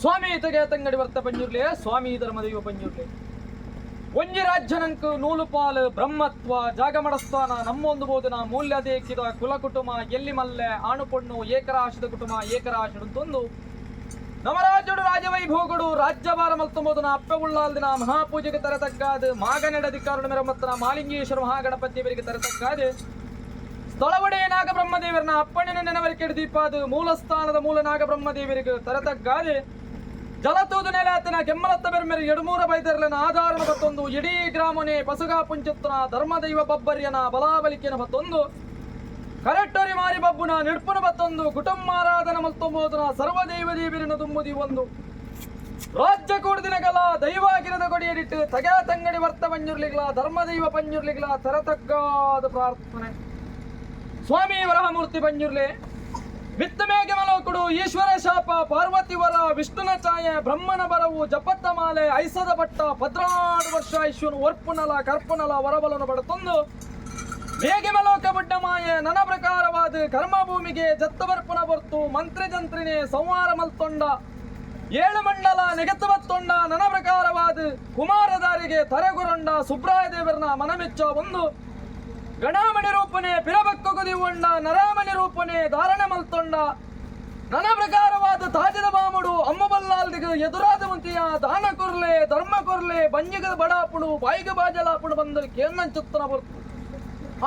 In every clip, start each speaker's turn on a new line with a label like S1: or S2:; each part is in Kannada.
S1: ಸ್ವಾಮಿ ತೆಗೆ ತಂಗಡಿ ವರ್ತ ಪಂಜುರ್ಲೆ ಸ್ವಾಮಿ ಧರ್ಮದೈವ ಪಂಜುರ್ಲೆ ಒಂಜಿ ರಾಜ್ಯನಂಕ್ ನೂಲು ಪಾಲು ಬ್ರಹ್ಮತ್ವ ಜಾಗಮಡಸ್ಥಾನ ನಮ್ಮೊಂದು ಬೋಧನ ಮೂಲ್ಯ ದೇಕಿದ ಕುಲ ಕುಟುಂಬ ಎಲ್ಲಿ ಮಲ್ಲೆ ಆಣು ಪೊಣ್ಣು ಏಕರಾಶಿದ ಕುಟುಂಬ ಏಕರಾಶಿಡು ತಂದು ನವರಾಜ್ಯಡು ರಾಜವೈಭೋಗಡು ರಾಜ್ಯಭಾರ ಮಲ್ತಂಬೋದನ ಅಪ್ಪೆ ಉಳ್ಳಾಲ್ದಿನ ಮಹಾಪೂಜೆಗೆ ತರತಕ್ಕಾದ ಮಾಗನೆಡಧಿಕಾರಣ ಮೆರಮತ್ತನ ಮಾಲಿಂಗೇಶ್ವರ ಮಹಾಗಣಪತಿಯವರಿಗೆ ತರತಕ್ಕಾದ ಸ್ಥಳವಡೆ ನಾಗ ಬ್ರಹ್ಮದೇವರನ್ನ ಅಪ್ಪಣ್ಣನ ನೆನವರಿಕೆ ದೀಪಾದ ಮೂಲ ಸ್ಥಾನದ ಮೂಲ ನಾಗ ಬ್ರಹ್ಮದೇವರಿಗೆ ತರತಕ್ಕಾದೆ ಜಲತೂದು ನೆಲಾತನ ಕೆಮ್ಮಲತ್ತ ಬೆರ್ಮೆರಿ ಎಡಮೂರ ಬೈದರ್ಲನ ಆಧಾರನ ಬತ್ತೊಂದು ಇಡೀ ಗ್ರಾಮನೆ ಪಸುಗಾ ಪುಂಚುತ್ತನ ಧರ್ಮದೈವ ಬಬ್ಬರ್ಯನ ಬಲಾಬಲಿಕೆನ ಬತ್ತೊಂದು ಕರೆಕ್ಟರಿ ಮಾರಿ ಬಬ್ಬುನ ನಿಡ್ಪುನ ಬತ್ತೊಂದು ಕುಟುಂಬಾರಾಧನ ಮಲ್ತೊಂಬೋದನ ಸರ್ವದೈವ ದೇವಿರನ ತುಂಬುದಿ ಒಂದು ರಾಜ್ಯ ಕೂಡಿದಿನಗಲ ದೈವಾಗಿರದ ಕೊಡಿಯಡಿಟ್ಟು ತಗ ತಂಗಡಿ ವರ್ತ ಪಂಜುರ್ಲಿಗ್ಲ ಧರ್ಮದೈವ ಪಂಜುರ್ಲಿಗ್ಲ ತರತಕ್ಕಾದ ಪ್ರಾರ್ಥನೆ ಸ್ವಾಮಿ ವರಹಮೂರ್ತಿ ಪಂಜುರ್ಲೆ ವಿತ್ತ ಮೇಘ ಮಲೋಕುಡು ಈಶ್ವರ ಶಾಪ ಪಾರ್ವತಿ ವರ ವಿಷ್ಣುನ ಛಾಯೆ ಬ್ರಹ್ಮನ ಬರವು ಜಪತ್ತ ಮಾಲೆ ಐಸದ ಭಟ್ಟ 16 ವರ್ಷ ಐಶ್ವನು ಒರ್ಪುನಲ ಕರ್ಪುನಲ ವರಬಲನು ಬಡತೊಂದು ಮೇಘ ಮಲೋಕ ಬುಡ್ಡ ಮಾಯೆ ನನ ಪ್ರಕಾರವಾದ ಕರ್ಮಭೂಮಿಗೆ ಜತ್ತವರ್ಪುನ ಬರ್ತು ಮಂತ್ರಿ ಜಂತ್ರಿನೇ ಸಂಹಾರ ಮಲ್ತೊಂಡ 7 ಮಂಡಲ ನೆಗೆತವತ್ತೊಂಡ ನನ ಪ್ರಕಾರವಾದ ಕುಮಾರದಾರಿಗೆ ತರೆಗುರಂಡ ಸುಬ್ರಾಯ ದೇವರನ ಮನಮೆಚ್ಚ ಒಂದು ಗಣಾಮಣಿ ರೂಪನೆ ಪಿರಬಕ್ಕುಗುದಿ ಉಂಡ ನರಾಮಣಿ ರೂಪನೆ ಧಾರಣ ಮಲ್ತೊಂಡ ನನ ಪ್ರಕಾರವಾದ ತಾಜದ ಬಾಮುಡು ಅಮ್ಮಬಲ್ಲಾಲ್ದಿಗ ಎದುರಾದ ಮುಂತಿಯ ದಾನ ಕೊರ್ಲೆ ಧರ್ಮ ಕೊರ್ಲೆ ಬಂಜಿಗದ ಬಡಾಪುಡು ಬಾಯಿಗ ಬಾಜಲಾಪುಡು ಬಂದಲ್ಲಿ ಕೇನ್ನಂಚುತ್ತನ ಬರ್ತು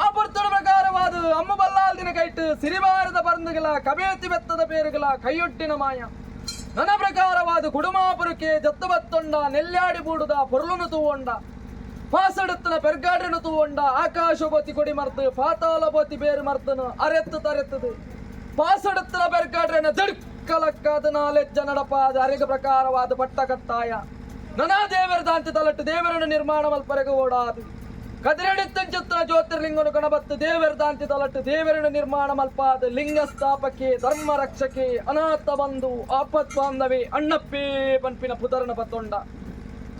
S1: ಆ ಬರ್ತಡ ಪ್ರಕಾರವಾದ ಅಮ್ಮಬಲ್ಲಾಲ್ದಿನ ಕೈಟ್ ಸಿರಿವಾರದ ಬಂಧುಗಳ ಕಬೇತಿ ಬೆತ್ತದ ಪೇರುಗಳ ಕೈಯೊಟ್ಟಿನ ಮಾಯ ನನ ಪ್ರಕಾರವಾದ ಕುಡುಮಾಪುರಕ್ಕೆ ಜತ್ತು ಬತ್ತೊಂಡ ನೆಲ್ಯಾಡಿ ಬೂಡುದ ಪೊರ್ಲುನು ತೂವೊಂಡ ಪಾಸಡುತ್ತನ ಪೆರ್ಗಾಡ್ರನು ತೂವೊಂಡ ಆಕಾಶಬೋತಿ ಕೊಡಿ ಮರ್ತು ಪಾತಾಳಬೋತಿ ಬೇರು ಮರ್ತನು ಅರೆತ್ತು ತರೆತ್ತದು ಪಾಸಡುತ್ತನ ಪೆರ್ಗಾಡ್ರನ ಜಡ್ಕಲಕ್ಕಾದ ನಾಲೆಜ್ಜ ನಡಪಾದ ಅರೆಗ ಪ್ರಕಾರವಾದ ಪಟ್ಟ ಕಟ್ಟಾಯ ನನಾ ದೇವರ ದಾಂತಿ ತಲಟ್ಟು ದೇವರನ್ನು ನಿರ್ಮಾಣ ಮಲ್ಪರೆಗೆ ಓಡಾದು ಕದಿರೆಡಿತ್ತಂಚುತ್ತನ ಜ್ಯೋತಿರ್ಲಿಂಗನು ಗಣಬತ್ತು ದೇವರ ದಾಂತಿ ತಲಟ್ಟು ದೇವರನ್ನು ನಿರ್ಮಾಣ ಮಲ್ಪಾದ ಲಿಂಗ ಸ್ಥಾಪಕೆ ಧರ್ಮ ರಕ್ಷಕೆ ಅನಾಥ ಬಂಧು ಆಪತ್ ಬಾಂಧವೆ ಅಣ್ಣಪ್ಪೇ ಪನ್ಪಿನ ಪುತರನ ಪತ್ತೊಂಡ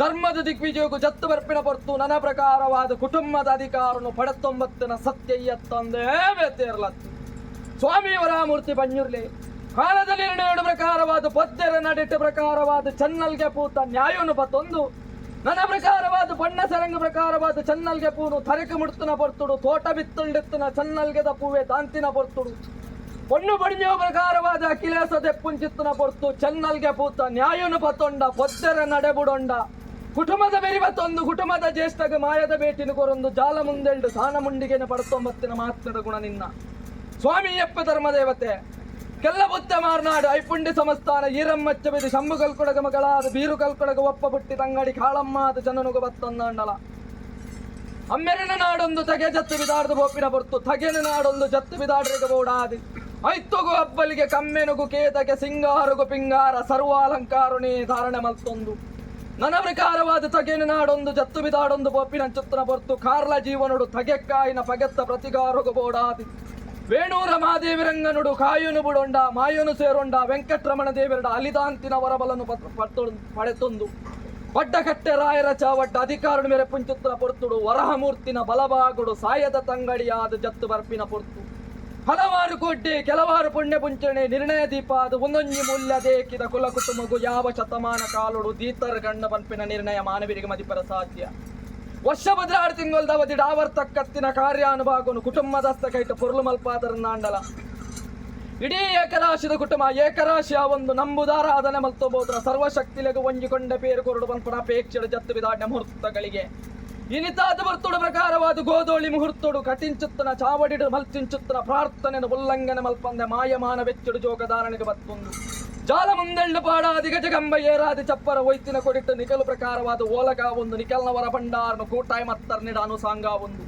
S1: ಧರ್ಮದ ದಿಗ್ವಿಜಯಗೂ ಜತ್ತು ಬರ್ಪಿನ ಹೊರ್ತು ನನ್ನ ಪ್ರಕಾರವಾದ ಕುಟುಂಬದ ಅಧಿಕಾರನು ಪಡತ್ತೊಂಬತ್ತನ ಸತ್ಯ ತಂದೇ ಬೇತೇರ್ಲತ್ತು ಸ್ವಾಮಿ ವರಮೂರ್ತಿ ಪಂಜುರ್ಲೆ ಕಾಲದಲ್ಲಿ ನಿರ್ಣಯ ಪ್ರಕಾರವಾದ ಪದ್ಯರ ನಡಿಟ ಪ್ರಕಾರವಾದ ಚನ್ನಲ್ಗೆ ಪೂತ ನ್ಯಾಯನು ಬತ್ತೊಂದು ನನ್ನ ಪ್ರಕಾರವಾದ ಬಣ್ಣ ಸರಂಗ ಪ್ರಕಾರವಾದ ಚನ್ನಲ್ಗೆ ಪೂನು ತರಕ ಮುಡ್ತನ ಬರ್ತುಡು ತೋಟ ಬಿತ್ತುಂಡಿತ್ತನ ಚನ್ನಲ್ಗೆದ ಪೂವೆ ತಾಂತಿನ ಬರ್ತುಡು பொண்ணு படிஞ்ச ಪ್ರಕಾರವಾದ ಅಖಿಲೇಶ ದೆಪ್ಪುಂಚಿತ್ತನ ಪೊರ್ತು ಚನ್ನಲ್ಗೆ ಪೂತ ನ್ಯಾಯನು ಬತ್ತೊಂಡ ಪದ್ಯರ ನಡೆಬುಡೊಂಡ ಕುಟುಂಬದ ಬೆರಿವತ್ತೊಂದು ಕುಟುಂಬದ ಜ್ಯೇಷ್ಠಗೆ ಮಾಯದ ಬೇಟಿನ ಕೊರೊಂದು ಜಾಲ ಮುಂದೆಲ್ಡು ಸಾನ ಮುಂಡಿಗೆನ ಪಡತೊಂಬತ್ತಿನ ಮಾತ್ರದ ಗುಣ ನಿನ್ನ ಸ್ವಾಮಿಯಪ್ಪ ಧರ್ಮದೇವತೆ ಕೆಲ್ಲ ಬುತ್ತ ಮಾರ್ನಾಡು ಐಪುಂಡಿ ಸಂಸ್ಥಾನ ಈರಮ್ಮಚ್ಚ ಬಿದಿ ಶಂಭು ಕಲ್ಕೊಡಗ ಮಗಳಾದ ಬೀರು ಕಲ್ಕೊಡಗ ಒಪ್ಪ ಬುಟ್ಟಿ ತಂಗಡಿ ಕಾಳಮ್ಮಾದ ಜನನುಗ ಬತ್ತೊಂದಂಡಲ ಅಮ್ಮೆರನ ನಾಡೊಂದು ತಗೆ ಜತ್ತು ಬಿದಾಡ್ದು ಬೋಪಿನ ಬರ್ತು ತಗೆನ ನಾಡೊಂದು ಜತ್ತು ಬಿದಾಡ್ರಿಗೆ ಬೋಡಾದಿ ಐತೊಗು ಹಬ್ಬಲಿಗೆ ಕಮ್ಮೆನುಗು ಕೇತಗೆ ಸಿಂಗಾರಗು ಪಿಂಗಾರ ಸರ್ವಾಲಂಕಾರುಣಿ ಧಾರಣೆ ಮಲ್ತೊಂದು ನನ್ನ ಪ್ರಕಾರವಾದ ತಗೆನ ನಾಡೊಂದು ಜತ್ತು ಬಿದಾಡೊಂದು ಬೋಪಿನ ಚುತ್ತನ ಬರ್ತು ಕಾರ್ಲ ಜೀವನುಡು ತಗೆಕ್ಕಾಯಿನ ಪಗೆತ್ತ ಪ್ರತಿಗಾರಗು ಬೋಡಾದಿ ವೇಣೂರ ಮಹಾದೇವಿರಂಗನುಡು ಕಾಯುನು ಬುಡೊಂಡ ಮಾಯುನು ಸೇರೊಂಡ ವೆಂಕಟರಮಣ ದೇವರಡ ಅಲಿದಾಂತಿನ ವರಬಲನು ಪಡೆತೊಂದು ಪಡ್ಡಕಟ್ಟೆ ರಾಯರ ಚಾವಡ್ಡ ಅಧಿಕಾರಣ ಮೇರೆ ಪುಂಚುತ್ತನ ಪೊರ್ತುಡು ವರಹಮೂರ್ತಿನ ಬಲಭಾಗುಡು ಸಾಯದ ತಂಗಡಿಯಾದ ಜತ್ತು ಬರ್ಪಿನ ಪೊರ್ತು ಹಲವಾರು ಕೋಟಿ ಕೆಲವಾರು ಪುಣ್ಯ ಪುಂಚಣೆ ನಿರ್ಣಯ ದೀಪ ಅದು ಒಂದೊಂಜಿ ಮೂಲ್ಯ ದೇಕಿದ ಕುಲ ಕುಟುಂಬಗು ಯಾವ ಶತಮಾನ ಕಾಲುಡು ದೀತರ ಗಣ್ಣ ಪಂಪಿನ ನಿರ್ಣಯ ಮಾನವರಿಗೆ ಮದಿಪರ ಸಾಧ್ಯ ವರ್ಷ ಬದ್ರಾಡು ತಿಂಗಳದ ಅವಧಿಡ ಆವರ್ತಕ್ಕತ್ತಿನ ಕಾರ್ಯಾನುಭಾಗನು ಕುಟುಂಬದಸ್ತ ಕೈಟ ಪೊರ್ಲು ಮಲ್ಪಾದರನ್ನಾಂಡಲ ಇಡೀ ಏಕರಾಶಿದ ಕುಟುಂಬ ಏಕರಾಶಿಯ ಒಂದು ನಂಬುದಾರಾಧನೆ ಮಲ್ತೋಬೋದ್ರ ಸರ್ವಶಕ್ತಿಲೆಗೂ ಒಂಜಿಕೊಂಡ ಪೇರು ಕೊರಡು ಪಂಪನ ಅಪೇಕ್ಷೆಡು ಜತ್ತು ಬಿದಾಡ್ಯ ಮುಹೂರ್ತಗಳಿಗೆ ಇನಿತಾದ ಬರ್ತುಡು ಪ್ರಕಾರವಾದ ಗೋಧೋಳಿ ಮುಹೂರ್ತೋಡು ಕಟಿಂಚುತ್ತನ ಚಾವಡಿಡು ಮಲ್ಚಿಂಚುತ್ತನ ಪ್ರಾರ್ಥನೆಯನ್ನು ಉಲ್ಲಂಘನೆ ಮಲ್ಪಂದೆ ಮಾಯಮಾನ ವೆಚ್ಚಡು ಜೋಗಧಾರಣೆಗೆ ಬತ್ತೊಂದು ಜಾಲ ಮುಂದೆಳ್ಳು ಪಾಡಾದಿ ಗಜಗಂಬ ಏರಾದಿ ಚಪ್ಪರ ಒಯ್ತಿನ ಕೊಡಿಟ್ಟು ನಿಕಲು ಪ್ರಕಾರವಾದ ಓಲಗ ಒಂದು ನಿಕಲ್ನವರ ಭಂಡಾರನು ಕೂಟಾಯ ಮತ್ತರ್ನಿಡ ಅನುಸಾಂಗ ಒಂದು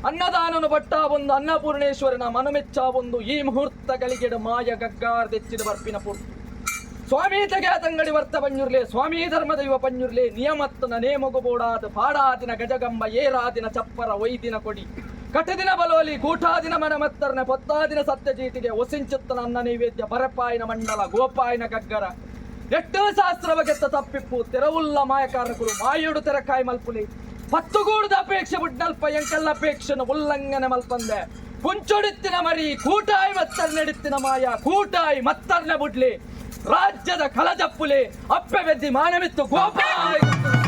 S1: ಅನ್ನದಾನನು ಬಟ್ಟ ಒಂದು ಅನ್ನಪೂರ್ಣೇಶ್ವರನ ಮನಮೆಚ್ಚ ಒಂದು ಈ ಮುಹೂರ್ತಗಳಿಗೆಡು ಮಾಯ ಗಗ್ಗಾರ್ದೆಚ್ಚಿದ ಬರ್ಪಿನ ಪೂರ್ತಿ ಸ್ವಾಮಿ ತೆಗೆ ತಂಗಡಿ ವರ್ತ ಪಂಜುರ್ಲೆ ಸ್ವಾಮಿ ಧರ್ಮದೈವ ಪಂಜುರ್ಲೆ ನಿಯಮತ್ತನ ನೇಮಗು ಬೋಡಾದ ಪಾಡಾದಿನ ಗಜಗಂಬ ಏರಾದಿನ ಚಪ್ಪರ ಒಯ್ದಿನ ಕೊಡಿ ಕಟದಿನ ಬಲೋಲಿ ಕೂಟಾದಿನ ಮನ ಮತ್ತರ್ನ ಪೊತ್ತಾದಿನ ಸತ್ಯಜೀತಿಗೆ ಒಸಿಂಚುತ್ತನ ಅನ್ನ ನೈವೇದ್ಯ ಬರಪಾಯಿನ ಮಂಡಲ ಗೋಪಾಯಿನ ಗಗ್ಗರ ಎಟ್ಟು ಶಾಸ್ತ್ರ ಬಗೆತ್ತ ತಪ್ಪಿಪ್ಪು ತೆರವುಲ್ಲ ಮಾಯಕಾರಕರು ಮಾಯುಡು ತೆರಕಾಯಿ ಮಲ್ಪುಲಿ ಪತ್ತುಗೂಡದ ಅಪೇಕ್ಷೆ ಬುಡ್ನಲ್ಪ ಎಂಕೆಲ್ಲ ಅಪೇಕ್ಷೆನ ಉಲ್ಲಂಘನೆ ಮಲ್ಪಂದೆ ಕುಂಚೊಡಿತ್ತಿನ ಮರಿ ಕೂಟಾಯಿ ಮತ್ತರ್ನೆಡಿತ್ತಿನ ಮಾಯ ಕೂಟಾಯಿ ಮತ್ತರ್ನೆ ಬುಡ್ಲಿ ರಾಜ್ಯದ ಕಲಜಪ್ಪುಲೆ ಅಪ್ಪೆ ಬೆದ್ದಿ ಮಾನವಿತ್ತು ಗೋಪಾಲ